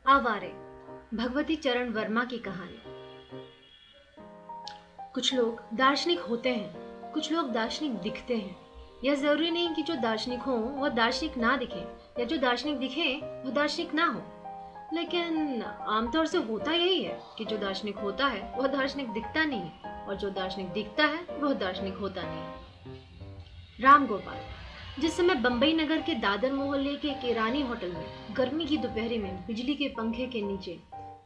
आवारे, भगवती चरण वर्मा की कहानी। कुछ लोग दार्शनिक होते हैं, कुछ लोग दार्शनिक दिखते हैं। यह जरूरी नहीं कि जो दार्शनिक हो वह दार्शनिक ना दिखे, या जो दार्शनिक दिखे वह दार्शनिक ना हो। लेकिन आमतौर से होता यही है कि जो दार्शनिक होता है वह दार्शनिक दिखता नहीं है, और जो दार्शनिक दिखता है वह दार्शनिक होता नहीं है। राम गोपाल जिस समय बंबई नगर के दादर मोहल्ले के एक ईरानी होटल में गर्मी की दोपहरी में बिजली के पंखे के नीचे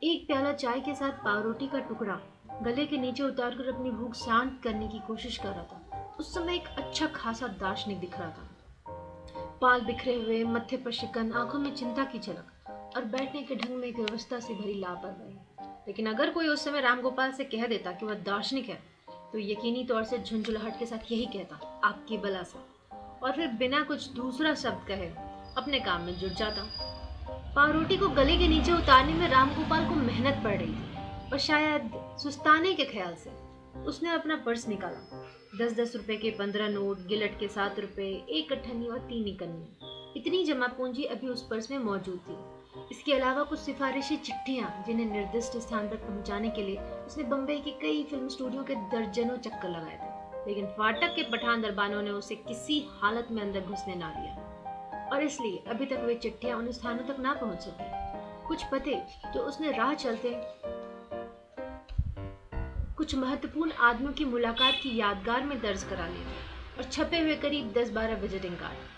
एक प्याला चाय के साथ पावरोटी का टुकड़ा गले के नीचे उतारकर अपनी भूख शांत करने की कोशिश कर रहा था, उस समय एक अच्छा खासा दार्शनिक दिख रहा था। बाल बिखरे हुए, मत्थे पर शिकन, आंखों में चिंता की झलक और बैठने के ढंग में एक व्यवस्था से भरी लापरवाही। लेकिन अगर कोई उस समय रामगोपाल से कह देता कि वह दार्शनिक है, तो यकीनी तौर से झुंझुलाहट के साथ यही कहता, आपकी बला सा, और फिर बिना कुछ दूसरा शब्द कहे अपने काम में जुट जाता। पावरोटी को गले के नीचे उतारने में रामगोपाल को मेहनत पड़ रही थी, और शायद सुस्ताने के ख्याल से उसने अपना पर्स निकाला। 10-10 रुपए के 15 नोट, गिलट के 7 रुपए, एक अठन्नी और 3 इकन्नी, इतनी जमा पूंजी अभी उस पर्स में मौजूद थी। इसके अलावा कुछ सिफारिशी चिट्ठियां जिन्हें निर्दिष्ट स्थान पर पहुंचाने के लिए उसने बम्बई के कई फिल्म स्टूडियो के दर्जनों चक्कर लगाए थे। लेकिन फाटक के पठान दरबानों ने उसे किसी हालत में अंदर घुसने ना दिया, और इसलिए अभी तक वे चिट्ठियां उन स्थानों तक ना पहुंच सकी। कुछ पते जो उसने राह चलते कुछ महत्वपूर्ण आदमियों की मुलाकात की यादगार में दर्ज करा लिए थे, और छपे हुए करीब 10-12 विजिटिंग कार्ड।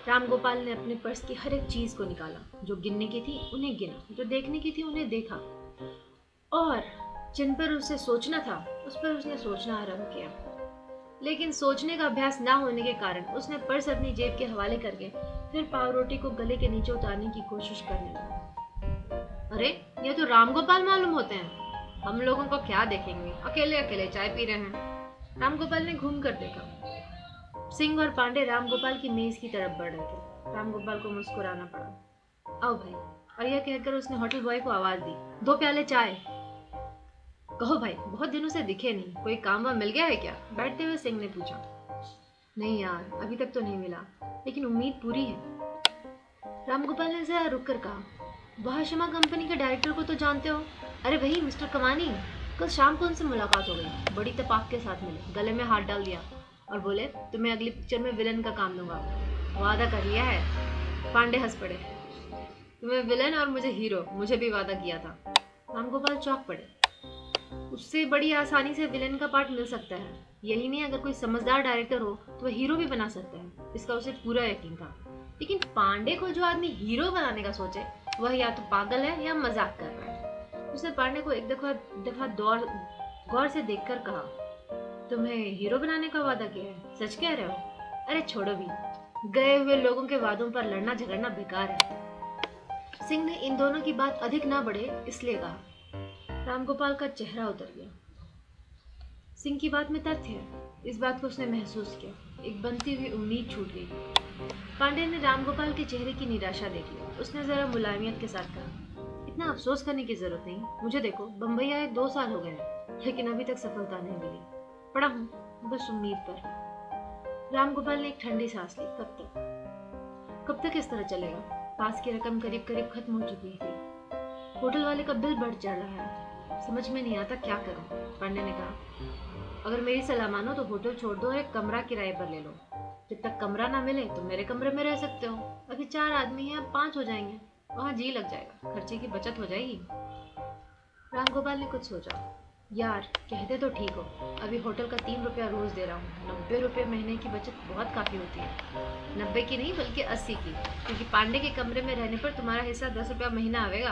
रामगोपाल ने अपने पर्स की हर एक चीज को निकाला, जो गिनने की थी उन्हें गिना, जो देखने की थी उन्हें देखा, और जिन पर उसे सोचना था उस पर उसने सोचना आरंभ किया। लेकिन सोचने का अभ्यास ना होने के कारण उसने पर्स अपनी जेब के हवाले करके फिर पावरोटी को गले के नीचे उतारने की कोशिश करने लगा। अरे, ये तो रामगोपाल मालूम होते हैं, हम लोगों को क्या देखेंगे, अकेले अकेले चाय पी रहे हैं। रामगोपाल ने घूम कर देखा। सिंह और पांडे रामगोपाल की मेज की तरफ बढ़ रहे थे। रामगोपाल को मुस्कुराना पड़ा। आओ भाई, और यह कहकर उसने होटल बॉय को आवाज दी, 2 प्याले चाय। कहो भाई, बहुत दिनों से दिखे नहीं, कोई काम वाम मिल गया है क्या? बैठते हुए सिंह ने पूछा। नहीं यार, अभी तक तो नहीं मिला, लेकिन उम्मीद पूरी है। रामगोपाल ने जरा रुक कर कहा, वहाशमा कंपनी के डायरेक्टर को तो जानते हो? अरे वही मिस्टर कमानी, कल शाम को उनसे मुलाकात हो गई, बड़ी तपाक के साथ मिले, गले में हाथ डाल दिया और बोले तुम्हें अगली पिक्चर में विलन का काम दूंगा, वादा कर लिया है। पांडे हंस पड़े, तुम्हें विलन और मुझे हीरो, मुझे भी वादा किया था। रामगोपाल चौंक पड़े। उससे बड़ी आसानी से विलेन का पार्ट मिल सकता है, यही नहीं अगर कोई समझदार डायरेक्टर हो तो वह हीरो भी बना सकता है, इसका उसे पूरा यकीन था। लेकिन पांडे को जो आदमी हीरो बनाने का सोचे वह या तो पागल है या मजाक कर रहा है। उसने पांडे को एक दफा गौर से देखकर कहा, तुम्हें हीरो बनाने का वादा किया है, सच कह रहे हो? अरे छोड़ो भी, गए हुए लोगों के वादों पर लड़ना झगड़ना बेकार है। सिंह ने इन दोनों की बात अधिक ना बढ़े इसलिए कहा। रामगोपाल का चेहरा उतर गया। सिंह की बात में तथ्य है, इस बात को उसने महसूस किया। एक बनती हुई उम्मीद छूट गई। पांडे ने रामगोपाल के चेहरे की निराशा देख ली। उसने जरा मुलायमियत के साथ कहा, इतना अफसोस करने की जरूरत नहीं, मुझे देखो, बंबई आए 2 साल हो गए हैं, लेकिन अभी तक सफलता नहीं मिली। पड़ा हूँ बस उम्मीद पर। रामगोपाल ने एक ठंडी सांस ली। कब तक इस तरह चलेगा? पास की रकम करीब करीब खत्म हो चुकी थी। होटल वाले का बिल बढ़ चढ़ रहा है, समझ में नहीं आता क्या करूं। पांडे ने कहा, अगर मेरी सलाह मानो तो होटल छोड़ दो और एक कमरा किराए पर ले लो। जब तक कमरा ना मिले तो मेरे कमरे में रह सकते हो। अभी 4 आदमी हैं, अब 5 हो जाएंगे, वहां जी लग जाएगा, खर्चे की बचत हो जाएगी। रामगोपाल ने कुछ सोचा। यार कहते तो ठीक हो, अभी होटल का 3 रुपया रोज दे रहा हूँ, 90 रुपये महीने की बचत बहुत काफी होती है। 90 की नहीं बल्कि 80 की, क्योंकि पांडे के कमरे में रहने पर तुम्हारा हिस्सा 10 रुपया महीना आवेगा।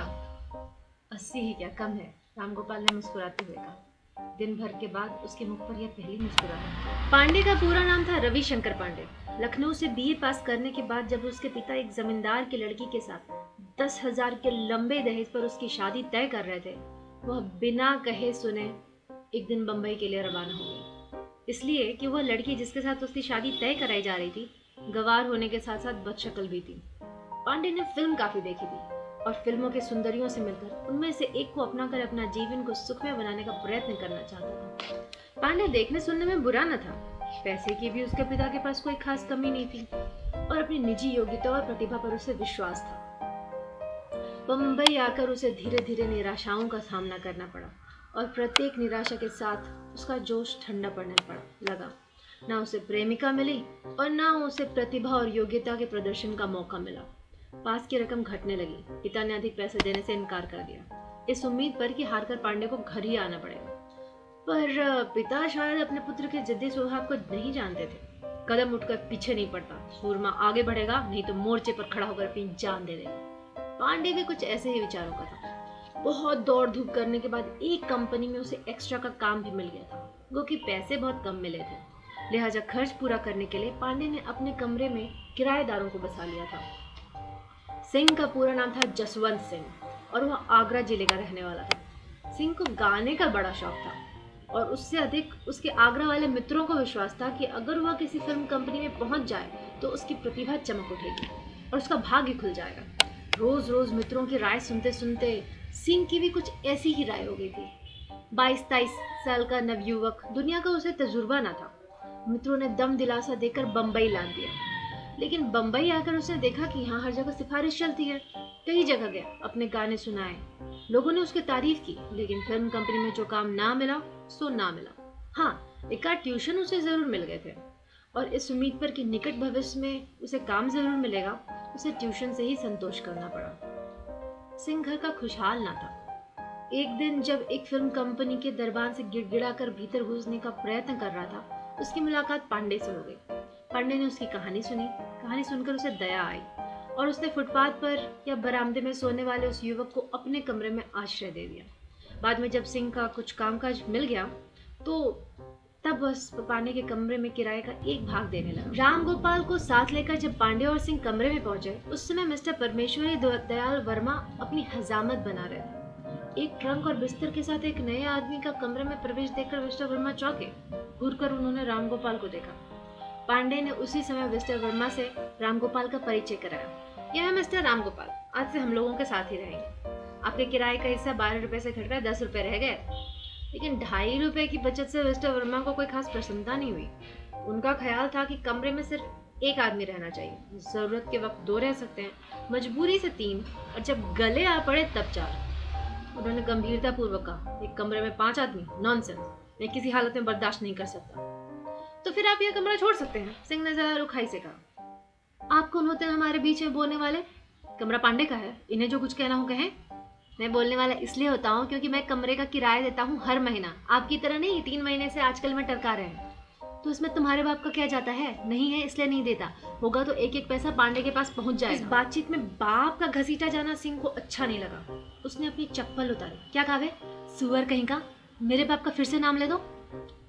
80 ही क्या, कम है, रामगोपाल ने मुस्कुराते हुए कहा। दिन भर के बाद उसके मुख पर यह पहली मुस्कुराहट। पांडे का पूरा नाम था रविशंकर पांडे। लखनऊ से बीए पास करने के बाद जब उसके पिता एक जमींदार की लड़की के साथ 10,000 के लंबे दहेज पर उसकी शादी तय कर रहे थे, वह बिना कहे सुने एक दिन बंबई के लिए रवाना हो गई। इसलिए कि वह लड़की जिसके साथ उसकी शादी तय कराई जा रही थी, गंवार होने के साथ साथ बदशक्ल भी थी। पांडे ने फिल्म काफी देखी थी और फिल्मों के सुंदरियों से मिलकर उनमें से एक को अपनाकर अपना जीवन को सुखमय बनाने का प्रयत्न करना चाहता था। पांडे देखने सुनने में बुरा न था, पैसे की भी उसके पिता के पास कोई खास कमी नहीं थी, और अपनी निजी योग्यता और प्रतिभा पर उसे विश्वास था। बम्बई आकर उसे धीरे धीरे निराशाओं का सामना करना पड़ा और प्रत्येक निराशा के साथ उसका जोश ठंडा पड़ने लगा। ना उसे प्रेमिका मिली और ना उसे प्रतिभा और योग्यता के प्रदर्शन का मौका मिला। पास की रकम घटने लगी। पिता ने अधिक पैसे देने से इनकार कर दिया, इस उम्मीद पर कि हारकर पांडे को घर ही आना पड़ेगा। पर पिता शायद अपने पुत्र के जिद्दी स्वभाव को नहीं जानते थे। कदम उठकर पीछे नहीं पड़ता, सूरमा आगे बढ़ेगा नहीं तो मोर्चे पर खड़ा होकर अपनी जान दे देगा। पांडे भी कुछ ऐसे ही विचारों का था। बहुत दौड़ धूप करने के बाद एक कंपनी में उसे एक्स्ट्रा का काम भी मिल गया था, वो कि पैसे बहुत कम मिले थे। लिहाजा खर्च पूरा करने के लिए पांडे ने अपने कमरे में किराएदारों को बसा लिया था। सिंह का पूरा नाम था जसवंत सिंह और वह आगरा जिले का रहने वाला था। सिंह को गाने का बड़ा शौक था और उससे अधिक उसके आगरा वाले मित्रों को विश्वास था कि अगर वह किसी फिल्म कंपनी में पहुंच जाए तो उसकी प्रतिभा चमक उठेगी और उसका भाग्य खुल जाएगा। रोज रोज मित्रों की राय सुनते सुनते सिंह की भी कुछ ऐसी ही राय हो गई थी। 22-23 साल का नवयुवक, दुनिया का उसे तजुर्बा न था। मित्रों ने दम दिलासा देकर बम्बई लाद दिया, लेकिन बम्बई आकर उसने देखा कि यहाँ हर जगह सिफारिश चलती है। कई जगह गया, अपने गाने सुनाए, लोगों ने उसकी तारीफ की, लेकिन फिल्म कंपनी में जो काम ना मिला सो ना मिला। हाँ, एक आध ट्यूशन उसे जरूर मिल गए थे और इस उम्मीद पर कि निकट भविष्य में उसे काम जरूर मिलेगा, उसे ट्यूशन से ही संतोष करना पड़ा। सिंह घर का खुशहाल ना था। एक दिन जब एक फिल्म कंपनी के दरबान से गिड़गिड़ाकर भीतर घुसने का प्रयत्न कर रहा था, उसकी मुलाकात पांडे से हो गई। पांडे ने उसकी कहानी सुनी। कहानी सुनकर उसे दया आई और उसने फुटपाथ पर या बरामदे में सोने वाले उस युवक को अपने कमरे में आश्रय दे दिया। बाद में जब सिंह का कुछ कामकाज मिल गया तो तब वह पांडे के कमरे में किराए का एक भाग देने लगा। राम गोपाल को साथ लेकर जब पांडे और सिंह कमरे में पहुंचे, उस समय मिस्टर परमेश्वरी दयाल वर्मा अपनी हजामत बना रहे थे। एक ट्रंक और बिस्तर के साथ एक नए आदमी का कमरे में प्रवेश देखकर मिस्टर वर्मा चौंके। घूरकर उन्होंने राम गोपाल को देखा। पांडे ने उसी समय मिस्टर वर्मा से राम गोपाल का परिचय कराया। यह है मिस्टर राम गोपाल, आज से हम लोगों के साथ ही रहेंगे। आपके किराए का हिस्सा 12 रुपए से घटकर 10 रुपए रह गए, लेकिन 2.5 रुपए की बचत से मिस्टर वर्मा को कोई खास प्रसन्नता नहीं हुई। उनका ख्याल था कि कमरे में सिर्फ एक आदमी रहना चाहिए, जरूरत के वक्त 2 रह सकते हैं, मजबूरी से 3 और जब गले आ पड़े तब 4। उन्होंने गंभीरता पूर्वक कहा, एक कमरे में 5 आदमी, नॉनसेंस, मैं किसी हालत में बर्दाश्त नहीं कर सकता। तो फिर आप यह कमरा छोड़ सकते हैं, सिंह ने जरा रुखाई से कहा। आप कौन होते हैं हमारे बीच में बोलने वाले? कमरा पांडे का है, इन्हें जो कुछ कहना हो कहें। मैं बोलने वाला इसलिए होता हूँ क्योंकि मैं कमरे का किराया देता हूँ हर महीना, आपकी तरह नहीं 3 महीने से आजकल में टरका रहे हैं। तो इसमें तुम्हारे बाप का क्या जाता है? नहीं है इसलिए नहीं देता, होगा तो एक एक पैसा पांडे के पास पहुंच जाएगा। इस बातचीत में बाप का घसीटा जाना सिंह को अच्छा नहीं लगा। उसने अपनी चप्पल उतारी। क्या कहा? सुअर कहीं का, मेरे बाप का फिर से नाम ले दो।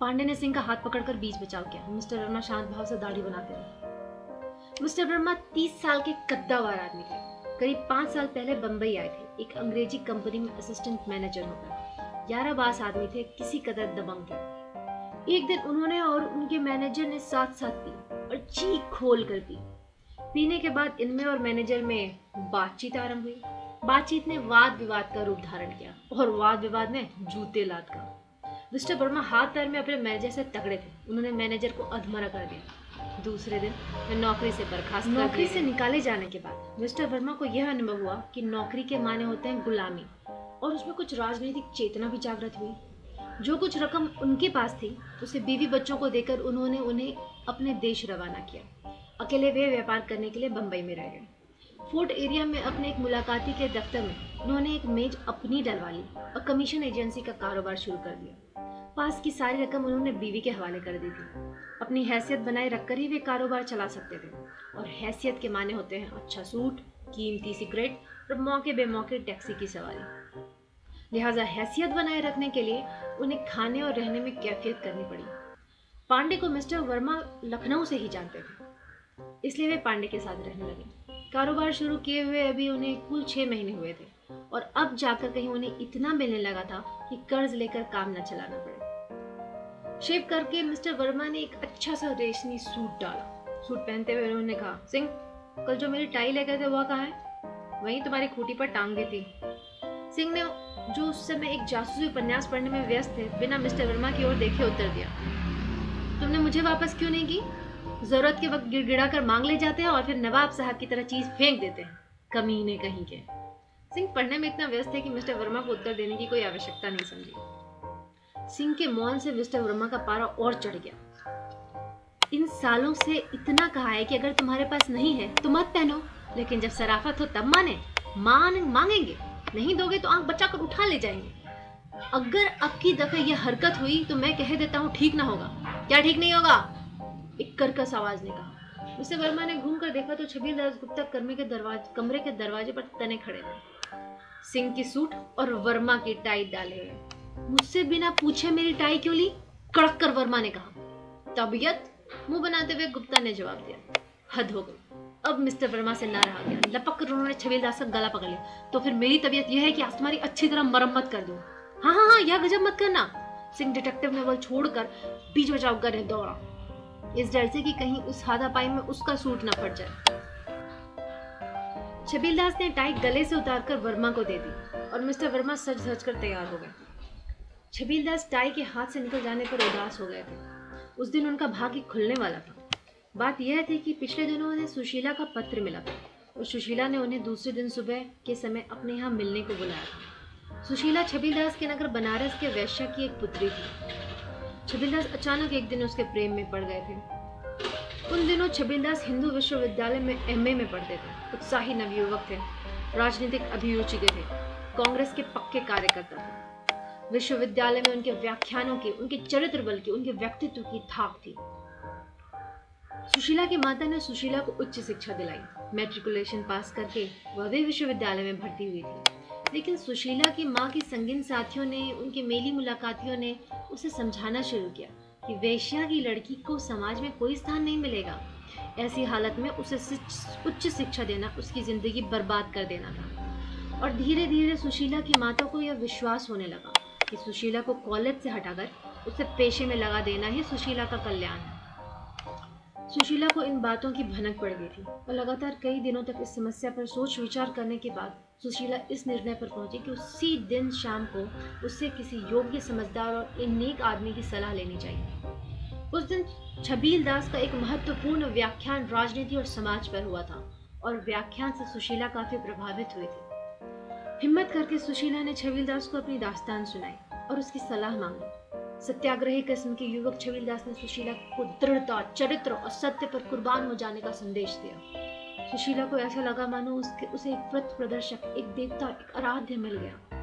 पांडे ने सिंह का हाथ पकड़कर बीच बचाव किया। मिस्टर वर्मा शांत भाव से दाढ़ी बनाते रहे। मिस्टर वर्मा 30 साल के कद्दावर आदमी थे। करीब 5 साल पहले बंबई आए थे, एक अंग्रेजी कंपनी में असिस्टेंट मैनेजर होकर। 11-12 आदमी थे, किसी कदर दबंग थे। एक दिन उन्होंने और उनके मैनेजर ने साथ साथ पी और चीख खोल कर पी। पीने के बाद इनमें और मैनेजर में बातचीत आरंभ हुई। बातचीत ने वाद विवाद का रूप धारण किया और वाद विवाद ने जूते लात का। मिस्टर वर्मा हाथ पैर में अपने मैनेजर से तगड़े थे। उन्होंने मैनेजर को अधमरा कर दिया। दूसरे दिन वे नौकरी से बर्खास्त। नौकरी से निकाले जाने के बाद मिस्टर वर्मा को यह अनुभव हुआ कि नौकरी के माने होते हैं गुलामी, और उसमें कुछ राजनीतिक चेतना भी जागृत हुई। जो कुछ रकम उनके पास थी उसे बीवी बच्चों को देकर उन्होंने उन्हें अपने देश रवाना किया। अकेले वे व्यापार करने के लिए बंबई में रह गए। फोर्ट एरिया में अपने एक मुलाकाती के दफ्तर में उन्होंने एक मेज अपनी डलवा ली और कमीशन एजेंसी का कारोबार शुरू कर दिया। पास की सारी रकम उन्होंने बीवी के हवाले कर दी थी। अपनी हैसियत बनाए रखकर ही वे कारोबार चला सकते थे, और हैसियत के माने होते हैं अच्छा सूट, कीमती सिगरेट और मौके बेमौके टैक्सी की सवारी। लिहाजा हैसियत बनाए रखने के लिए उन्हें खाने और रहने में कैफियत करनी पड़ी। पांडे को मिस्टर वर्मा लखनऊ से ही जानते थे, इसलिए वे पांडे के साथ रहने लगे। कारोबार शुरू किए हुए अभी उन्हें कुल 6 महीने हुए थे, और अब जाकर कहीं उन्हें इतना मिलने लगा था कि कर्ज लेकर काम न चलाना पड़े। शेव करके मिस्टर वर्मा ने एक अच्छा सा रेशमी सूट डाला। सूट पहनते हुए उन्होंने कहा, सिंह, कल जो मेरी टाई ले गए थे वह कहाँ है? वहीं तुम्हारी खूंटी पर टांग दी थी। सिंह ने, जो उस समय एक जासूसी उपन्यास पढ़ने में व्यस्त थे, बिना मिस्टर वर्मा की ओर देखे उत्तर दिया, तुमने मुझे वापस क्यों नहीं की? जरूरत के वक्त गिड़गिड़ा कर मांग ले जाते हैं और फिर नवाब साहब की तरह चीज फेंक देते हैं, कमीने कहीं के। सिंह पढ़ने में इतना व्यस्त थे कि मिस्टर वर्मा को उत्तर देने की कोई आवश्यकता नहीं समझी। सिंह के मौन से मिस्टर वर्मा का पारा और चढ़ गया। इन सालों से इतना कहा है कि अगर तुम्हारे पास नहीं है तो मत पहनो, लेकिन जब शराफत हो तब मांगेंगे, नहीं दोगे तो आंख बचा कर उठा ले जाएंगे। अगर अब की दफे यह हरकत हुई तो मैं कह देता हूँ ठीक ना होगा। क्या ठीक नहीं होगा? एक कर्कश आवाज ने कहा। मिस्टर वर्मा ने घूम कर देखा तो छबीलदास गुप्ता कमरे के दरवाजे पर तने खड़े थे, सिंह की सूट और वर्मा की टाई डाले हुए। मुझसे बिना पूछे मेरी टाई क्यों ली? कड़क कर वर्मा ने कहा। तबीयत? मुंह बनाते हुए गुप्ता ने जवाब दिया। हद हो गई, अब मिस्टर वर्मा से ना रहा गया। लपक कर उन्होंने छबीलदास का गला पकड़ लिया। तो फिर मेरी तबीयत यह है कि आज तुम्हारी अच्छी तरह मरम्मत कर दूं। हाँ, यह गजब मत करना। सिंह डिटेक्टिव ने बल छोड़कर बीच बचाव कर दौड़ा, इस डर से कि कहीं उस हाथापाई में उसका सूट न फट जाए। छबीलदास ने टाई गले से उतारकर वर्मा को दे दी और मिस्टर वर्मा सज कर तैयार हो गए। छबीलदास टाई के हाथ से निकल जाने पर उदास हो गए थे। उस दिन उनका भाग्य खुलने वाला था। बात यह थी कि पिछले दिनों उन्हें सुशीला का पत्र मिला था और सुशीला ने उन्हें दूसरे दिन सुबह के समय अपने यहाँ मिलने को बुलाया था। सुशीला छबीलदास के नगर बनारस के वैश्या की एक पुत्री थी। छबीलदास अचानक एक दिन उसके प्रेम में पड़ गए थे। उन दिनों छबीलदास हिंदू विश्वविद्यालय में एमए में पढ़ते थे। उत्साही नवयुवक थे, राजनीतिक अभिरुचि के थे, कांग्रेस के पक्के कार्यकर्ता थे। विश्वविद्यालय में उनके व्याख्यानों की, उनके चरित्र बल की, उनके व्यक्तित्व की थाक थी। सुशीला की माता ने सुशीला को उच्च शिक्षा दिलाई। मैट्रिकुलेशन पास करके वह भी विश्वविद्यालय में भर्ती हुई थी। लेकिन सुशीला की माँ की संगीन साथियों ने, उनके मेली मुलाकातियों ने उसे समझाना शुरू किया कि वेश्या की लड़की को समाज में कोई स्थान नहीं मिलेगा। ऐसी हालत में उसे उच्च शिक्षा देना उसकी जिंदगी बर्बाद कर देना था। और धीरे धीरे सुशीला की माता को यह विश्वास होने लगा कि सुशीला को कॉलेज से हटाकर उसे पेशे में लगा देना ही सुशीला का कल्याण है। सुशीला को इन बातों की भनक पड़ गई थी और लगातार कई दिनों तक इस समस्या पर सोच विचार करने के बाद सुशीला इस निर्णय पर पहुंची कि उसी दिन शाम को उससे किसी योग्य, समझदार और नेक आदमी की सलाह लेनी चाहिए। उस दिन छबीलदास का एक महत्वपूर्ण व्याख्यान राजनीति और समाज पर हुआ था और व्याख्यान से सुशीला काफी प्रभावित हुई थी। हिम्मत करके सुशीला ने छबीलदास को अपनी दास्तान सुनाई और उसकी सलाह मांगी। सत्याग्रही किस्म के युवक छबीलदास ने सुशीला को दृढ़ता, चरित्र और सत्य पर कुर्बान हो जाने का संदेश दिया। सुशीला को ऐसा लगा मानो उसे एक पथ प्रदर्शक, एक देवता, एक आराध्य मिल गया।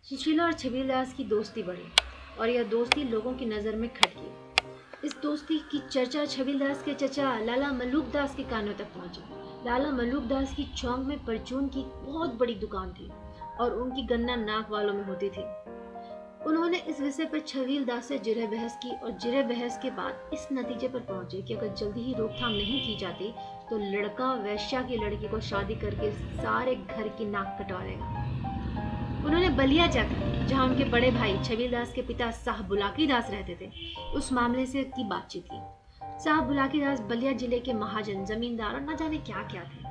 सुशीला और छबीलदास की दोस्ती बढ़ी और यह दोस्ती लोगों की नजर में खटकी। इस दोस्ती की चर्चा छबीलदास के चचा लाला मलूकदास के कानों तक पहुंची। लाला मलूकदास की चौक में परचून की बहुत बड़ी दुकान थी और उनकी गन्ना नाक वालों में होती थी। उन्होंने इस विषय पर छबीलदास से जिरह बहस की और जिरह बहस के बाद इस नतीजे पर पहुंचे कि अगर जल्दी ही रोकथाम नहीं की जाती तो लड़का वैश्या की लड़की को शादी करके सारे घर की नाक कटवा देगा। उन्होंने बलिया जाकर, जहां उनके बड़े भाई छबीलदास के पिता साहब बुलाकी दास रहते थे, उस मामले से की बातचीत की। साहब बुलाकी दास बलिया जिले के महाजन, जमींदार और न जाने क्या क्या थे।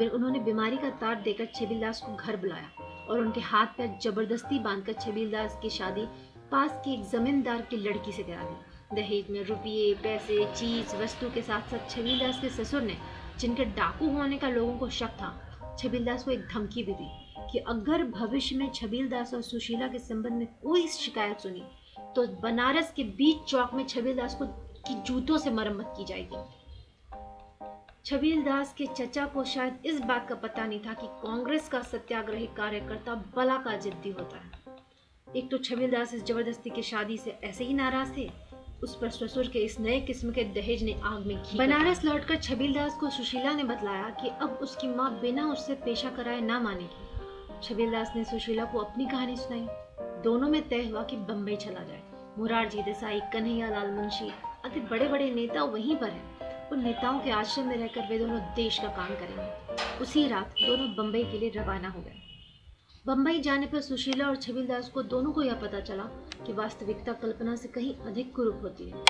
उन्होंने बीमारी का तार देकर छबीलदास को घर बुलाया और उनके हाथ पैर जबरदस्ती बांधकर छबीलदास की शादी पास के एक जमींदार की लड़की से करा दी। दहेज में रुपये, पैसे, चीज, वस्तु के साथ साथ छबीलदास के ससुर ने, जिनके डाकू होने का लोगों को शक था, छबीलदास को एक धमकी भी दी कि अगर भविष्य में छबीलदास और सुशीला के संबंध में कोई शिकायत सुनी तो बनारस के बीच चौक में छबीलदास को की जूतों से मरम्मत की जाएगी। छबीलदास के चचा को शायद इस बात का पता नहीं था कि कांग्रेस का सत्याग्रही कार्यकर्ता बला का जिद्दी होता है। एक तो छबीलदास इस जबरदस्ती की शादी से ऐसे ही नाराज थे, उस पर ससुर के इस नए किस्म के दहेज ने आग में घी। बनारस लौटकर छबीलदास को सुशीला ने बतलाया कि अब उसकी माँ बिना उससे पेशा कराए ना मानेगी। छबीलदास ने सुशीला को अपनी कहानी सुनाई। दोनों में तय हुआ कि बम्बई चला जाए। मुरारजी देसाई, कन्हैया लाल मुंशी आदि बड़े बड़े नेता वहीं पर हैं। उन नेताओं के आश्रम में रहकर वे दोनों देश का काम करेंगे। उसी रात दोनों बम्बई के लिए रवाना हो गए। बम्बई जाने पर सुशीला और छबीलदास को दोनों को यह पता चला कि वास्तविकता कल्पना से कहीं अधिक कुरूप होती है।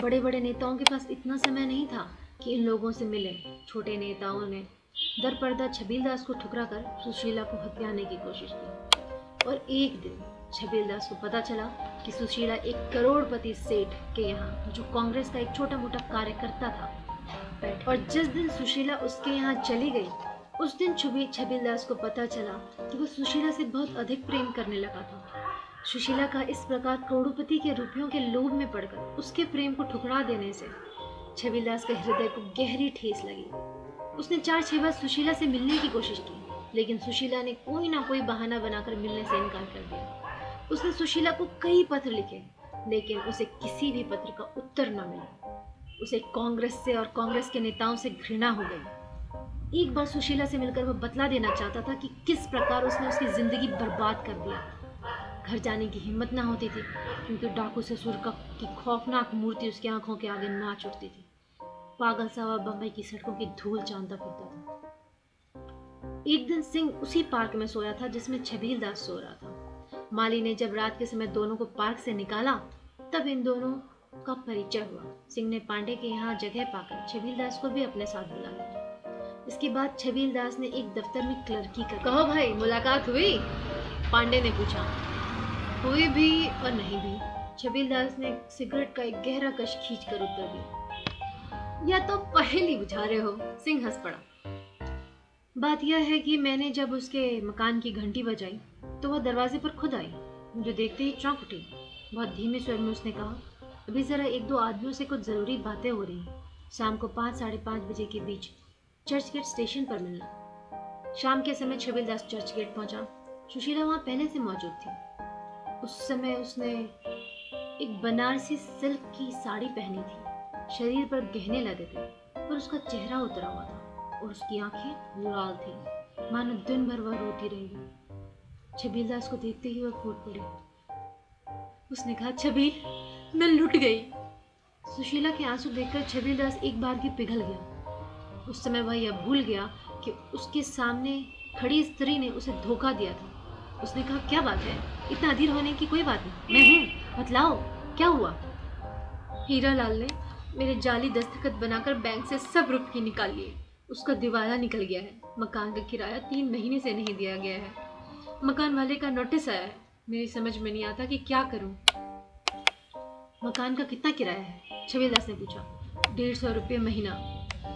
बड़े बड़े नेताओं के पास इतना समय नहीं था कि इन लोगों से मिले। छोटे नेताओं ने दर पर्दा छबीलदास को ठुकरा कर सुशीला को हथियाने की कोशिश की और एक दिन छबीलदास को पता चला कि सुशीला एक करोड़पति सेठ के यहाँ, जो कांग्रेस का एक छोटा मोटा कार्यकर्ता था, बैठ। और जिस दिन सुशीला उसके यहाँ चली गई उस दिन छबीलदास को पता चला कि वह सुशीला से बहुत अधिक प्रेम करने लगा था। सुशीला का इस प्रकार करोड़पति के रुपयों के लोभ में पड़कर उसके प्रेम को ठुकरा देने से छबीलदास के हृदय को गहरी ठेस लगी। उसने 4-6 बार सुशीला से मिलने की कोशिश की, लेकिन सुशीला ने कोई ना कोई बहाना बनाकर मिलने से इनकार कर दिया। उसने सुशीला को कई पत्र लिखे, लेकिन उसे किसी भी पत्र का उत्तर न मिला। उसे कांग्रेस से और कांग्रेस के नेताओं से घृणा हो गई। एक बार सुशीला से मिलकर वह बतला देना चाहता था कि किस प्रकार उसने उसकी जिंदगी बर्बाद कर दिया। घर जाने की हिम्मत ना होती थी, क्योंकि डाकू ससुर की खौफनाक मूर्ति उसकी आंखों के आगे नाच उठती थी। पागल सा वह बम्बई की सड़कों की धूल चांदा फिरता था। एक दिन सिंह उसी पार्क में सोया था जिसमें छबीलदास सो रहा था। माली ने जब रात के समय दोनों को पार्क से निकाला, तब इन दोनों का परिचय हुआ। सिंह ने पांडे के यहाँ जगह पाकर छबीलदास को भी अपने साथ बुला लिया। इसके बाद छबीलदास ने एक दफ्तर में क्लर्की कर, कहो भाई मुलाकात हुई? पांडे ने पूछा। हुई भी और नहीं भी, छबीलदास ने सिगरेट का एक गहरा कश खींचकर उत्तर दिया। या तो पहेली बुझा रहे हो, सिंह हंस पड़ा। बात यह है कि मैंने जब उसके मकान की घंटी बजाई तो वह दरवाजे पर खुद आई। मुझे देखते ही चौंक उठी। बहुत धीमे स्वर में उसने कहा, अभी जरा 1-2 आदमियों से कुछ जरूरी बातें हो रही हैं। शाम को 5-5:30 बजे के बीच चर्च गेट स्टेशन पर मिलना। शाम के समय छबीलदास चर्च गेट पहुंचा। सुशीला वहां पहले से मौजूद थी। उस समय उसने एक बनारसी सिल्क की साड़ी पहनी थी। शरीर पर गहने लगे थे, पर उसका चेहरा उतरा हुआ था और उसकी आंखें लाल थी, मानो दिन भर वह रोती रहेगी। छबीलदास को देखते ही वह फूट पड़ी। उसने कहा, छबील, मैं लुट गई। सुशीला के आंसू देखकर छबीलदास एक बार की पिघल गया। उस समय वह यह भूल गया कि उसके सामने खड़ी स्त्री ने उसे धोखा दिया था। उसने कहा, क्या बात है? इतना अधीर होने की कोई बात नहीं, मैं हूँ, बतलाओ क्या हुआ? हीरा लाल ने मेरे जाली दस्तखत बनाकर बैंक से सब रुपये निकाल लिए। उसका दिवाला निकल गया है। मकान का किराया 3 महीने से नहीं दिया गया है। मकान वाले का नोटिस आया है। मेरी समझ में नहीं आता कि क्या करूं। मकान का कितना किराया है? छबीलदास ने पूछा। 150 रुपये महीना,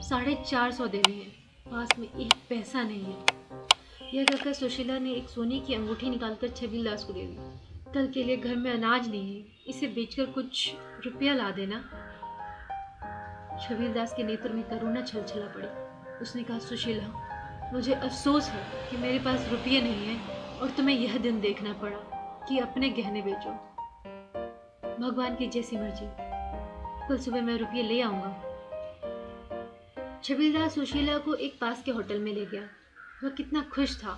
450 देने हैं। पास में एक पैसा नहीं है। यह कहकर सुशीला ने एक सोने की अंगूठी निकालकर छबीलदास को दे दी। कल के लिए घर में अनाज नहीं है, इसे बेचकर कुछ रुपया ला देना। छबीलदास के नेत्र में करुणा छलछला पड़ी। उसने कहा, सुशीला, मुझे अफसोस है कि मेरे पास रुपये नहीं है और तुम्हें यह दिन देखना पड़ा कि अपने गहने बेचो। भगवान की जैसी मर्जी, कल सुबह मैं रुपये ले आऊंगा। छबीलदास सुशीला को एक पास के होटल में ले गया। वह कितना खुश था।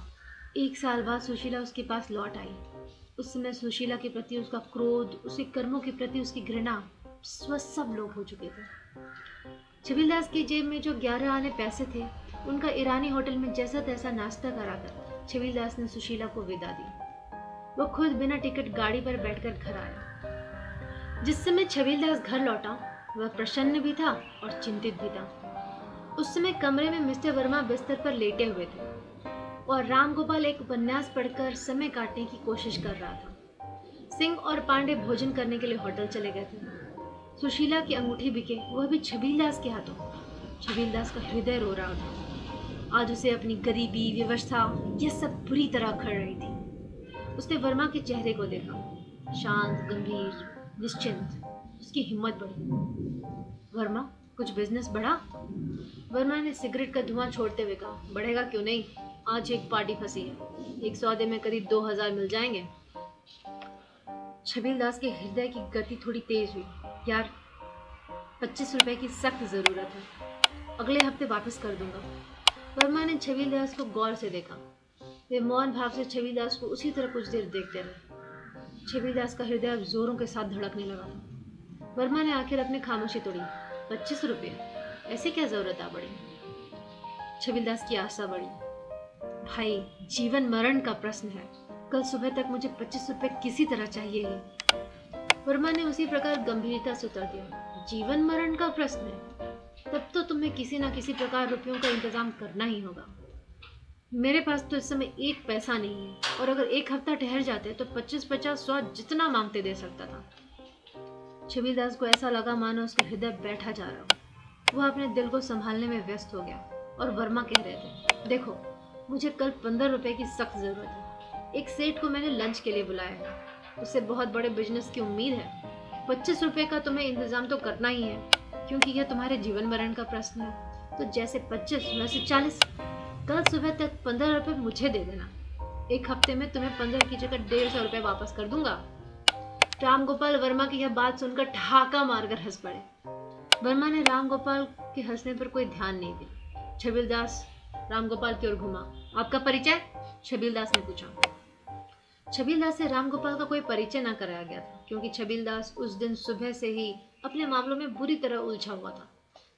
1 साल बाद सुशीला उसके पास लौट आई। उस समय सुशीला के प्रति उसका क्रोध, उसके कर्मों के प्रति उसकी घृणा, सब लोग हो चुके थे। छबीलदास की जेब में जो 11 आने पैसे थे, उनका ईरानी होटल में जैसा तैसा नाश्ता कराकर छबीलदास ने सुशीला को विदा दी। वह खुद बिना टिकट गाड़ी पर बैठकर घर आया। जिस समय छबीलदास घर लौटा, वह प्रसन्न भी था और चिंतित भी था। उस समय कमरे में मिस्टर वर्मा बिस्तर पर लेटे हुए थे और रामगोपाल एक उपन्यास पढ़कर समय काटने की कोशिश कर रहा था। सिंह और पांडे भोजन करने के लिए होटल चले गए थे। सुशीला की अंगूठी बिके, वह भी छबीलदास के हाथों। छबीलदास का हृदय रो रहा था। आज उसे अपनी गरीबी, विवशता, यह सब बुरी तरह खड़ रही थी। उसने वर्मा के चेहरे को देखा, शांत, गंभीर, निश्चिंत। उसकी हिम्मत बढ़ी। वर्मा, कुछ बिजनेस बढ़ा? वर्मा ने सिगरेट का धुआं छोड़ते हुए कहा, बढ़ेगा क्यों नहीं, आज एक पार्टी फंसी है। एक सौदे में करीब 2000 मिल जाएंगे। छबीलदास के हृदय की गति थोड़ी तेज हुई। यार, 25 रुपए की सख्त जरूरत है, अगले हफ्ते वापस कर दूंगा। वर्मा ने छबीलदास को गौर से देखा। वे मौन भाव से छबीलदास को उसी तरह कुछ देर देखते रहे। छबीलदास का हृदय अब जोरों के साथ धड़कने लगा था। वर्मा ने आखिर अपनी खामोशी तोड़ी। 25 रुपये, ऐसे क्या जरूरत आ पड़ी? छबीलदास की आशा बढ़ी। भाई, जीवन मरण का प्रश्न है। कल सुबह तक मुझे 25 रुपये किसी तरह चाहिए ही। वर्मा ने उसी प्रकार गंभीरता से उत्तर दिया, जीवन मरण का प्रश्न है, तब तो तुम्हें किसी न किसी प्रकार रुपयों का इंतजाम करना ही होगा। मेरे पास तो इस समय एक पैसा नहीं है, और अगर एक हफ्ता ठहर जाते तो 25-50-100 जितना मांगते दे सकता था। छबीलदास को ऐसा लगा मानो उसका हृदय बैठा जा रहा हो। वह अपने दिल को संभालने में व्यस्त हो गया। और वर्मा कह रहे थे, देखो मुझे कल 15 रुपए की सख्त जरूरत है। एक सेठ को मैंने लंच के लिए बुलाया है, उससे बहुत बड़े बिजनेस की उम्मीद है। 25 रुपए का तुम्हें इंतजाम तो करना ही है, क्योंकि यह तुम्हारे जीवन मरण का प्रश्न है। तो जैसे 25 वैसे 40। कल सुबह तक 15 रुपए मुझे दे देना। एक हफ्ते में तुम्हें 15 की जगह 150 रुपए वापस कर दूंगा। रामगोपाल वर्मा की यह बात सुनकर ठहाका मारकर हंस पड़े। वर्मा ने रामगोपाल के हंसने पर कोई ध्यान नहीं दिया। छबीलदास रामगोपाल की ओर घुमा। आपका परिचय? छबीलदास ने पूछा। छबीलदास से रामगोपाल का कोई परिचय न कराया गया था, क्योंकि छबीलदास उस दिन सुबह से ही अपने मामलों में बुरी तरह उलझा हुआ था।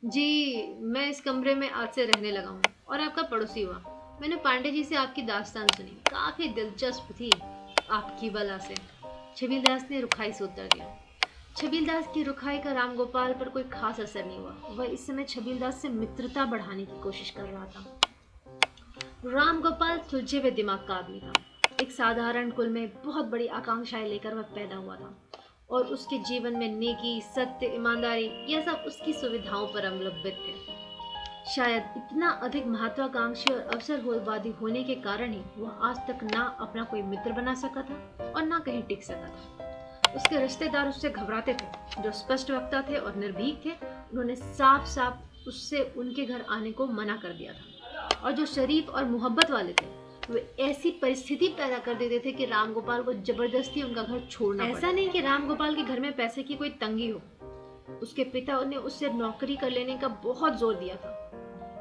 जी, मैं इस कमरे में आज से रहने लगा हूँ और आपका पड़ोसी हुआ। मैंने पांडे जी से आपकी दास्तान सुनी, काफी दिलचस्प थी आपकी बला से। छबीलदास ने रुखाई से उत्तर दिया। छबीलदास की रुखाई का रामगोपाल पर कोई खास असर नहीं हुआ। वह इस समय छबीलदास से मित्रता बढ़ाने की कोशिश कर रहा था। रामगोपाल सुलझे हुए दिमाग का आदमी था। एक साधारण कुल में बहुत बड़ी आकांक्षाएं लेकर वह पैदा हुआ था, और उसके जीवन में नेकी, सत्य, ईमानदारी यह सब उसकी सुविधाओं पर अवलंबित थे। शायद इतना अधिक महत्वाकांक्षी और अवसरवादी होने के कारण ही वह आज तक ना अपना कोई मित्र बना सका था और ना कहीं टिक सका था। उसके रिश्तेदार उससे घबराते थे। जो स्पष्ट वक्ता थे और निर्भीक थे, उन्होंने साफ साफ उससे उनके घर आने को मना कर दिया था। और जो शरीफ और मोहब्बत वाले थे, वे ऐसी परिस्थिति पैदा कर देते थे कि रामगोपाल को जबरदस्ती उनका घर छोड़ना पड़ा। ऐसा नहीं कि रामगोपाल के घर में पैसे की कोई तंगी हो। उसके पिता ने उससे नौकरी कर लेने का बहुत जोर दिया था।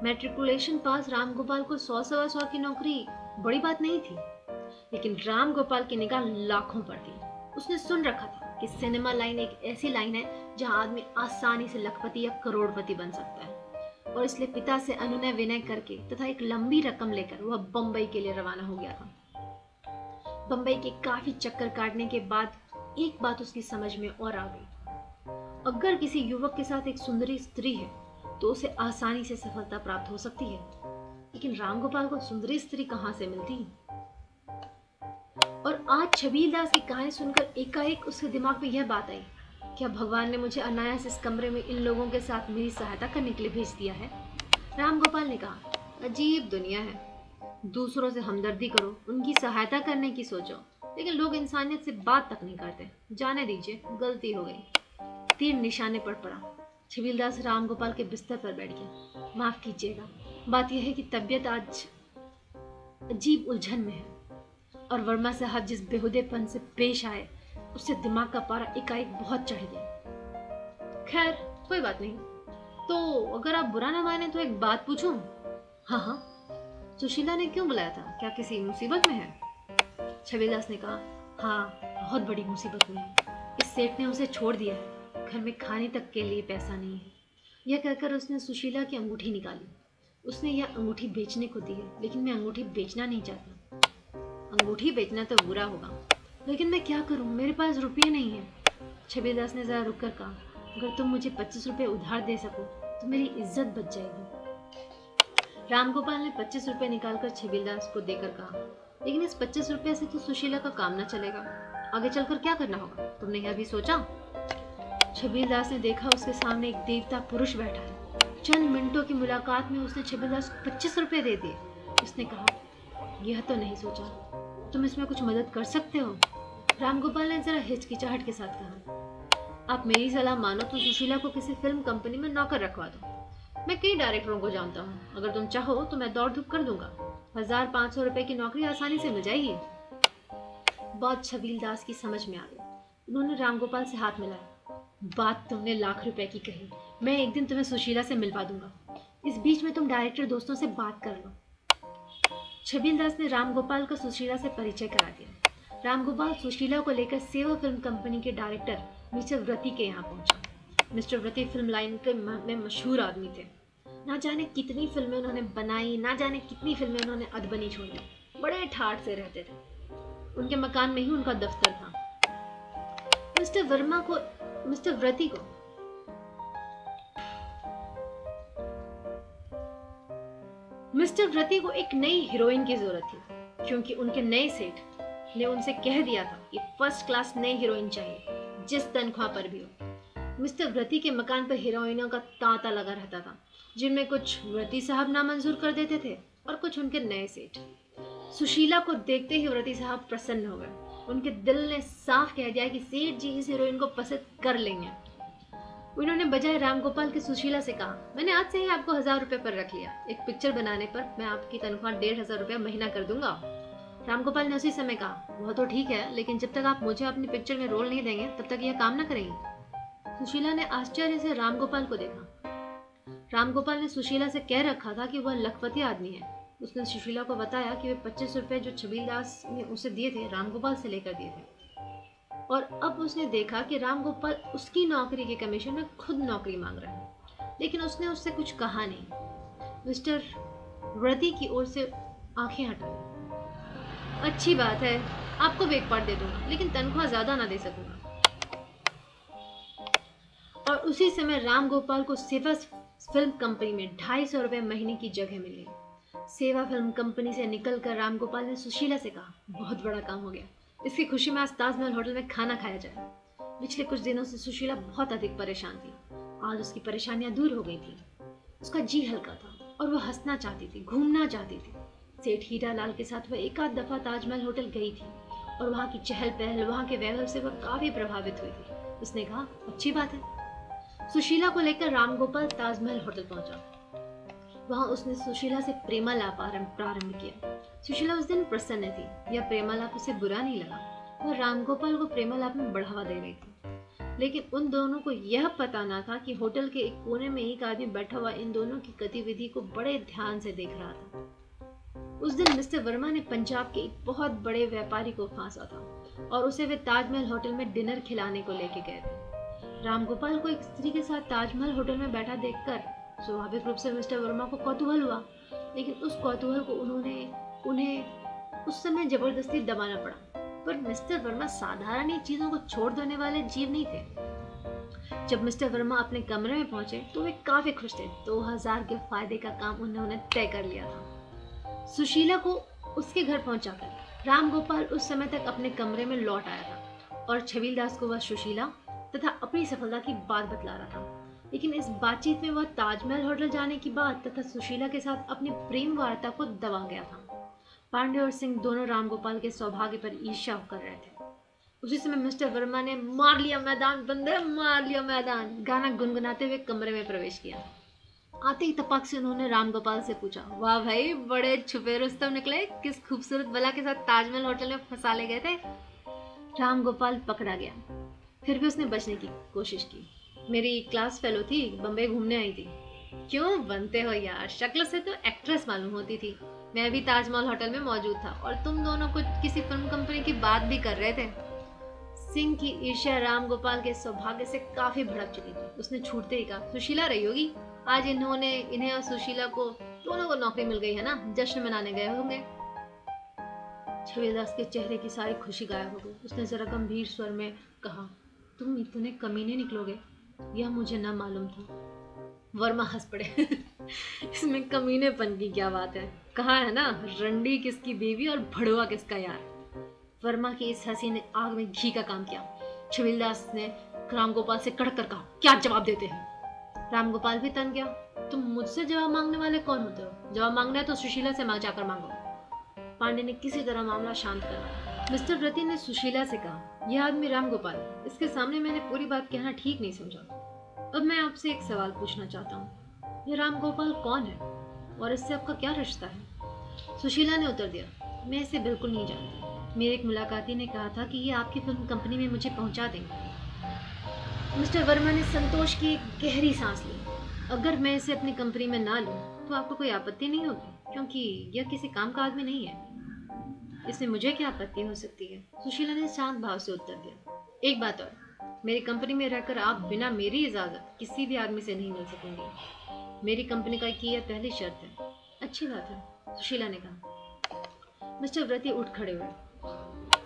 मैट्रिकुलेशन पास रामगोपाल को 100-125 की नौकरी बड़ी बात नहीं थी, लेकिन रामगोपाल की निगाह लाखों पर थी। उसने सुन रखा था कि सिनेमा लाइन एक ऐसी लाइन है जहां आदमी आसानी से लखपति या करोड़पति बन सकता है, और इसलिए पिता से अनुनय विनय करके तथा एक लंबी रकम लेकर वह बंबई के लिए रवाना हो गया था। बंबई के काफी चक्कर काटने के बाद एक बात उसकी समझ में और आ गई। अगर किसी युवक के साथ एक सुंदरी स्त्री है तो उसे आसानी से सफलता प्राप्त हो सकती है, लेकिन रामगोपाल को सुंदरी स्त्री कहां से मिलती? और आज छबीलदास की कहानी सुनकर एकाएक उसके दिमाग में यह बात आई, क्या भगवान ने मुझे अनायास इस कमरे में इन लोगों के साथ मेरी सहायता करने के लिए भेज दिया है? रामगोपाल ने कहा, अजीब दुनिया है। दूसरों से हमदर्दी करो, उनकी सहायता करने की सोचो, लेकिन लोग इंसानियत से बात तक नहीं करते। जाने दीजिए, गलती हो गई। तीर निशाने पर पड़ा। छबीलदास रामगोपाल के बिस्तर पर बैठ गया। माफ कीजिएगा, बात यह है कि तबीयत आज अजीब उलझन में है, और वर्मा साहब जिस बेहुदेपन से पेश आए उससे दिमाग का पारा एकाएक बहुत चढ़ गया। खैर, कोई बात नहीं। तो अगर आप बुरा ना माने तो एक बात पूछूं? हाँ हाँ। सुशीला ने क्यों बुलाया था? क्या किसी मुसीबत में है? छबीलदास ने कहा, हाँ, बहुत बड़ी मुसीबत में है। इस सेठ ने उसे छोड़ दिया है। घर में खाने तक के लिए पैसा नहीं है। यह कहकर उसने सुशीला की अंगूठी निकाली। उसने यह अंगूठी बेचने को दी है, लेकिन मैं अंगूठी बेचना नहीं चाहता। अंगूठी बेचना तो बुरा होगा, लेकिन मैं क्या करूं, मेरे पास रुपये नहीं है। छबीलदास ने जरा रुक कर कहा, अगर तुम मुझे 25 रुपये उधार दे सको तो मेरी इज्जत बच जाएगी। रामगोपाल ने 25 रुपये निकालकर छबीलदास को देकर कहा, लेकिन इस 25 रुपये से तो सुशीला का काम न चलेगा। आगे चलकर क्या करना होगा, तुमने यह भी सोचा? छबीलदास ने देखा उसके सामने एक देवता पुरुष बैठा है। चंद मिनटों की मुलाकात में उसने छबीलदास को 25 रुपये दे दिए। उसने कहा, यह तो नहीं सोचा, तुम इसमें कुछ मदद कर सकते हो? रामगोपाल ने जरा हिचकिचाहट के साथ कहा, आप मेरी सलाह मानो तो सुशीला को किसी फिल्म कंपनी में नौकर रखवा दो। मैं कई डायरेक्टरों को जानता हूँ, अगर तुम चाहो तो मैं दौड़ धूप कर दूंगा। 1500 रुपए की नौकरी आसानी से मिल जाएगी। बात छबीलदास की समझ में आ गई। उन्होंने रामगोपाल से हाथ मिलाया। बात तुमने लाख रुपए की कही, मैं एक दिन तुम्हें सुशीला से मिलवा दूंगा। इस बीच में तुम डायरेक्टर दोस्तों से बात कर लो। छबीलदास ने रामगोपाल को सुशीला से परिचय करा दिया। रामगोपाल सुशीला को लेकर सेवा फिल्म कंपनी के डायरेक्टर मिस्टर व्रती के यहाँ पहुंचा। मिस्टर व्रती फिल्म लाइन में मशहूर आदमी थे। ना जाने कितनी फिल्में उन्होंने बनाई, ना जाने कितनी फिल्में उन्होंने अधबनी छोड़ी। बड़े ठाठ से रहते थे। उनके मकान में ही उनका दफ्तर था। मिस्टर व्रती को एक नई हीरोइन की जरूरत थी, क्योंकि उनके नए सेठ ने उनसे कह दिया था कि फर्स्ट क्लास नई हीरोइन चाहिए, जिस तनख्वाह पर भी हो। मिस्टर व्रती के मकान पर हीरोइनों का तांता लगा रहता था, जिनमें कुछ व्रती साहब नामंजूर कर देते थे और कुछ उनके नए सेठ। सुशीला को देखते ही व्रती साहब प्रसन्न हो गए। उनके दिल ने साफ कह दिया कि सेठ जी इस हीरोइन को पसंद कर लेंगे। उन्होंने बजाय रामगोपाल के सुशीला से कहा, मैंने आज से ही आपको 1000 रुपये पर रख लिया। एक पिक्चर बनाने पर मैं आपकी तनख्वाह 1500 रुपया महीना कर दूंगा। रामगोपाल ने उसी समय कहा, वह तो ठीक है, लेकिन जब तक आप मुझे अपनी पिक्चर में रोल नहीं देंगे तब तक यह काम न करेंगे। सुशीला ने आश्चर्य से रामगोपाल को देखा। रामगोपाल ने सुशीला से कह रखा था कि वह लखपति आदमी है। उसने सुशीला को बताया कि वे 25 रुपये जो छबीलदास ने उसे दिए थे रामगोपाल से लेकर दिए थे, और अब उसने देखा कि रामगोपाल उसकी नौकरी के कमीशन में खुद नौकरी मांग रहा है, लेकिन उसने उससे कुछ कहा नहीं। मिस्टर व्रती की ओर से आंखें हटा ली। अच्छी बात है, आपको वेक पार्ट दे दूंगा, लेकिन तनख्वाह ज्यादा ना दे सकूंगा। और उसी समय रामगोपाल को सेवा फिल्म कंपनी में 250 रुपये महीने की जगह मिली। सेवा फिल्म कंपनी से निकलकर रामगोपाल ने सुशीला से कहा, बहुत बड़ा काम हो गया, इसकी खुशी में आज ताजमहल होटल में खाना खाया जाए। पिछले कुछ दिनों से सुशीला बहुत अधिक परेशान थी। आज उसकी परेशानियां दूर हो गई थी। उसका जी हल्का था और वह हंसना चाहती थी, घूमना चाहती थी। सेठ हीरालाल के साथ वह एक आध दफा ताजमहल होटल गई थी और वहाँ की चहल पहल, वहाँ के वैभव से वह काफी प्रभावित हुई थी। उसने कहा, अच्छी बात है। सुशीला को लेकर रामगोपाल ताजमहल होटल पहुंचा। वहां उसने सुशीला से प्रेमालाप प्रारंभ किया। सुशीला उस दिन प्रसन्न थी। यह प्रेमालाप उसे बुरा नहीं लगा। वह रामगोपाल को प्रेमालाप में बढ़ावा दे रही थी, लेकिन उन दोनों को यह पता न था कि होटल के एक कोने में एक आदमी बैठा हुआ इन दोनों की गतिविधि को बड़े ध्यान से देख रहा था। उस दिन मिस्टर वर्मा ने पंजाब के एक बहुत बड़े व्यापारी को फांसा था और उसे वे ताजमहल होटल में डिनर खिलाने को लेके गए थे। रामगोपाल को एक स्त्री के साथ ताजमहल होटल में बैठा देखकर स्वाभाविक रूप से मिस्टर वर्मा को कौतूहल हुआ, लेकिन उस कौतूहल को उन्हें उस समय जबरदस्ती दबाना पड़ा। पर मिस्टर वर्मा साधारण ही चीजों को छोड़ देने वाले जीव नहीं थे। जब मिस्टर वर्मा अपने कमरे में पहुंचे तो वे काफी खुश थे। 2000 के फायदे का काम उन्होंने तय कर लिया था। सुशीला को उसके घर पहुंचाकर रामगोपाल उस समय तक अपने कमरे में लौट आया था और छबीलदास को वह सुशीला तथा अपनी सफलता की बात बतला रहा था। लेकिन इस बातचीत में वह ताजमहल होटल जाने की बात तथा सुशीला के साथ अपनी प्रेम वार्ता को दबा गया था। पांडे और सिंह दोनों रामगोपाल के सौभाग्य पर ईर्ष्या कर रहे थे। उसी समय मिस्टर वर्मा ने मार लिया मैदान बंदे, मार लिया मैदान गाना गुनगुनाते हुए कमरे में प्रवेश किया। आते ही तपक से उन्होंने रामगोपाल से पूछा, वाह भाई, बड़े छुपे रुस्तम निकले, किस खूबसूरत बला के साथ ताजमहल होटल में फंसा ले गए थे। रामगोपाल पकड़ा गया, फिर भी उसने बचने की कोशिश की। मेरी क्लास फेलो थी, बम्बई घूमने आई थी। क्यों बनते हो यार, शक्ल से तो एक्ट्रेस मालूम होती थी। मैं भी ताजमहल होटल में मौजूद था और तुम दोनों कुछ किसी फिल्म कंपनी की बात भी कर रहे थे। सिंह की ईर्ष्या रामगोपाल के सौभाग्य से काफी भड़क चुकी थी। उसने छूटते ही कहा, सुशीला रही होगी, आज इन्हें और सुशीला को दोनों को नौकरी मिल गई है ना, जश्न मनाने गए होंगे। छबीलदास के चेहरे की सारी खुशी गायब हो गई। उसने जरा गंभीर स्वर में कहा, तुम इतने कमीने निकलोगे यह मुझे न मालूम था। वर्मा हंस पड़े। इसमें कमीनेपन की क्या बात है, कहा है ना, रंडी किसकी बीवी और भड़ुआ किसका यार। वर्मा की इस हंसी ने आग में घी का काम किया। छबीलदास ने रामगोपाल से कड़क कर कहा, क्या जवाब देते हैं। रामगोपाल भी तन गया, तुम मुझसे जवाब मांगने वाले कौन होते हो? जवाब मांगना है तो सुशीला से जाकर मांगो। पांडे ने किसी तरह मामला शांत करा। मिस्टर व्रती ने सुशीला से कहा, यह आदमी रामगोपाल, इसके सामने मैंने पूरी बात कहना ठीक नहीं समझा। अब मैं आपसे एक सवाल पूछना चाहता हूँ, ये रामगोपाल कौन है और इससे आपका क्या रिश्ता है? सुशीला ने उत्तर दिया, मैं इसे बिल्कुल नहीं जानती। मेरे एक मुलाकाती ने कहा था कि ये आपकी फिल्म कंपनी में मुझे पहुंचा देंगे। मिस्टर वर्मा ने संतोष की एक गहरी सांस ली। अगर मैं इसे अपनी कंपनी में ना लूं तो आपको कोई आपत्ति नहीं होगी, क्योंकि यह किसी काम का आदमी नहीं है। इसमें मुझे क्या आपत्ति हो सकती है? सुशीला ने शांत भाव से उत्तर दिया। एक बात और, मेरी कंपनी में रहकर आप बिना मेरी इजाजत किसी भी आदमी से नहीं मिल सकेंगे। मेरी कंपनी का की यह पहली शर्त है। अच्छी बात है, सुशीला ने कहा। मिस्टर व्रती उठ खड़े हुए।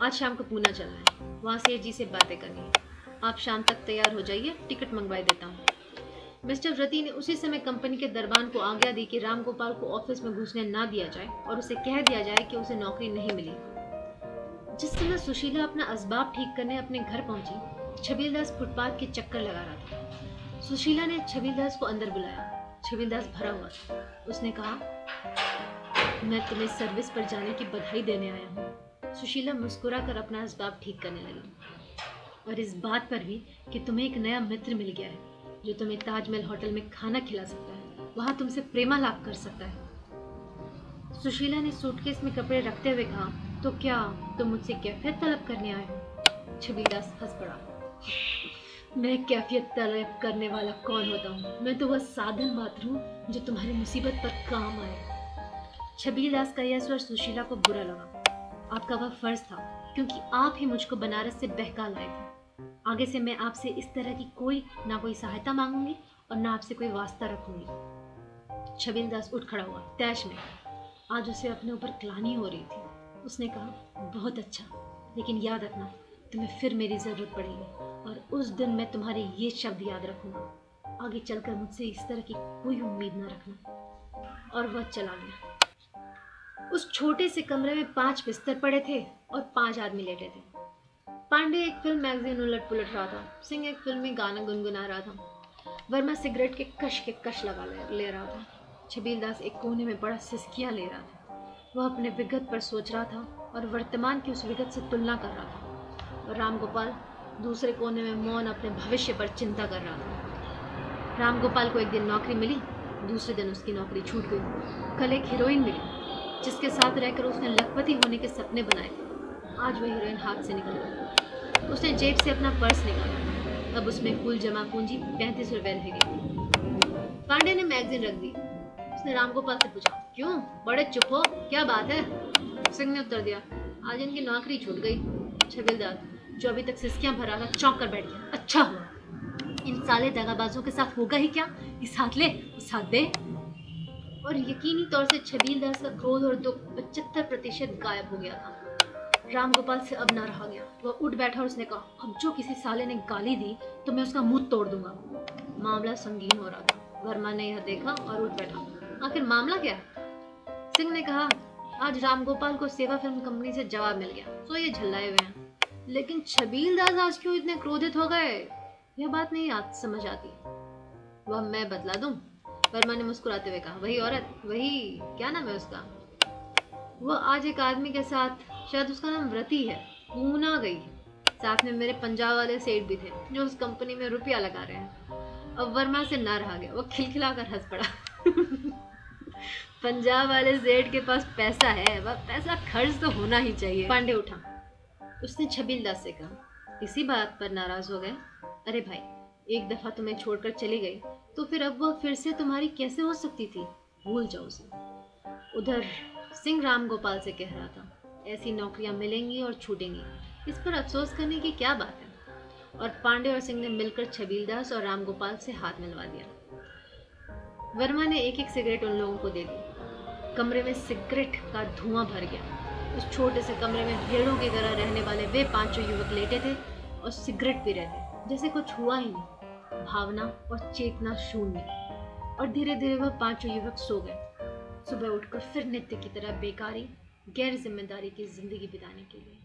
आज शाम को पूना चलना है, वहाँ सेठ जी से बातें करनी है। आप शाम तक तैयार हो जाइए, टिकट मंगवा देता हूँ। मिस्टर व्रती ने उसी समय कंपनी के दरबान को आज्ञा दी कि रामगोपाल को ऑफिस में घुसने ना दिया जाए और उसे कह दिया जाए कि उसे नौकरी नहीं मिली। जिस समय सुशीला अपना असबाब ठीक करने अपने घर पहुंची, छबीलदास फुटपाथ के चक्कर लगा रहा था। सुशीला ने छबीलदास को अंदर बुलाया। छबीलदास भरा हुआ था। उसने कहा, मैं तुम्हें सर्विस पर जाने की बधाई देने आया हूँ। सुशीला मुस्कुराकर अपना असबाब ठीक करने लगी। और इस बात पर भी कि तुम्हें एक नया मित्र मिल गया है जो तुम्हें ताजमहल होटल में खाना खिला सकता है, वहां तुमसे प्रेमालाप कर सकता है। सुशीला ने सूटकेस में कपड़े रखते हुए कहा, तो क्या तुम मुझसे कैफियत तलब करने आए हो? छबीलदास हंस पड़ा। मैं कैफियत तलब करने वाला कौन होता हूँ? मैं तो वह साधन मात्र हूँ जो तुम्हारी मुसीबत पर काम आए। छबीलदास का यह स्वर सुशीला को बुरा लगा। आपका वह फर्ज था, क्योंकि आप ही मुझको बनारस से बहका लाए थे। आगे से मैं आपसे इस तरह की कोई सहायता मांगूंगी और ना आपसे कोई वास्ता रखूंगी। छबीलदास उठ खड़ा हुआ, तैश में। आज उसे अपने ऊपर ग्लानि हो रही थी। उसने कहा, बहुत अच्छा, लेकिन याद रखना तुम्हें फिर मेरी जरूरत पड़ेगी और उस दिन मैं तुम्हारे ये शब्द याद रखूंगा। आगे चलकर मुझसे इस तरह की कोई उम्मीद न रखना। और वह चला गया। उस छोटे से कमरे में 5 बिस्तर पड़े थे और 5 आदमी लेटे थे। पांडे एक फिल्म मैगजीन उलट पुलट रहा था। सिंह एक फिल्मी गाना गुनगुना रहा था। वर्मा सिगरेट के कश लगा ले रहा था। छबीलदास एक कोने में बड़ा सिसकियां ले रहा था। वह अपने विगत पर सोच रहा था और वर्तमान की उस विगत से तुलना कर रहा था। और रामगोपाल दूसरे कोने में मौन अपने भविष्य पर चिंता कर रहा था। रामगोपाल को एक दिन नौकरी मिली, दूसरे दिन उसकी नौकरी छूट गई। कल एक हीरोइन मिली जिसके साथ रहकर उसने लखपति होने के सपने बनाए थे। आज वह हीरोइन हाथ से निकल गई। उसने जेब से अपना पर्स निकाला। अब उसमें कुल जमा पूंजी 35 रुपए रह गई। पांडे ने मैगजीन रख दी। उसने रामगोपाल से पूछा, क्यों बड़े चुप हो, क्या बात है? सिंह ने उत्तर दिया, आज इनकी नौकरी छूट गई। छबीलदार, जो अभी तक सिसकियां भर रहा था, चौंक कर बैठ गया। अच्छा हुआ, इन साले दगाबाजों के साथ होगा ही क्या? इस हाथ ले, उस हाथ दे। और यकीनी तौर से छबीलदास का क्रोध और दुख 75% गायब हो गया था। रामगोपाल से अब ना रहा गया। वह उठ बैठा और उसने कहा, अब जो किसी साले ने गाली दी तो मैं उसका मुंह तोड़ दूंगा। मामला संगीन हो रहा था। वर्मा ने यह देखा और उठ बैठा। आखिर मामला क्या है? सिंह ने कहा, आज रामगोपाल को सेवा फिल्म कंपनी से जवाब मिल गया, तो ये झल्लाए हुए हैं। लेकिन छबीलदास आज क्यों इतने क्रोधित हो गए? यह बात नहीं समझ आती। वह मैं बतला दूं? वर्मा ने मुस्कुराते हुए कहा, वही औरत, वही, क्या नाम है उसका? वह आज एक आदमी के साथ, शायद उसका नाम व्रती है, पूना गई। साथ में मेरे पंजाब वाले सेठ भी थे जो उस कंपनी में रुपया लगा रहे हैं। अब वर्मा से ना रहा गया। वह खिलखिलाकर हंस पड़ा। पंजाब वाले सेठ के पास पैसा है, वह पैसा खर्च तो होना ही चाहिए। पांडे उठा। उसने छबीलदास से कहा, इसी बात पर नाराज हो गए? अरे भाई, एक दफा तुम्हें छोड़कर चली गई तो फिर अब वह फिर से तुम्हारी कैसे हो सकती थी? भूल जाओ उसे। उधर सिंह रामगोपाल से कह रहा था, ऐसी नौकरियां मिलेंगी और छूटेंगी, इस पर अफसोस करने की क्या बात है? और पांडे और सिंह ने मिलकर छबीलदास और रामगोपाल से हाथ मिलवा दिया। वर्मा ने एक एक सिगरेट उन लोगों को दे दी। कमरे में सिगरेट का धुआं भर गया। उस छोटे से कमरे में भेड़ों की तरह रहने वाले वे 5 युवक लेटे थे और सिगरेट पी रहे थे, जैसे कुछ हुआ ही नहीं। भावना और चेतना शून्य। और धीरे धीरे वह 5 युवक सो गए। सुबह उठकर फिर नित्य की तरह बेकारी, गैर जिम्मेदारी की जिंदगी बिताने के लिए।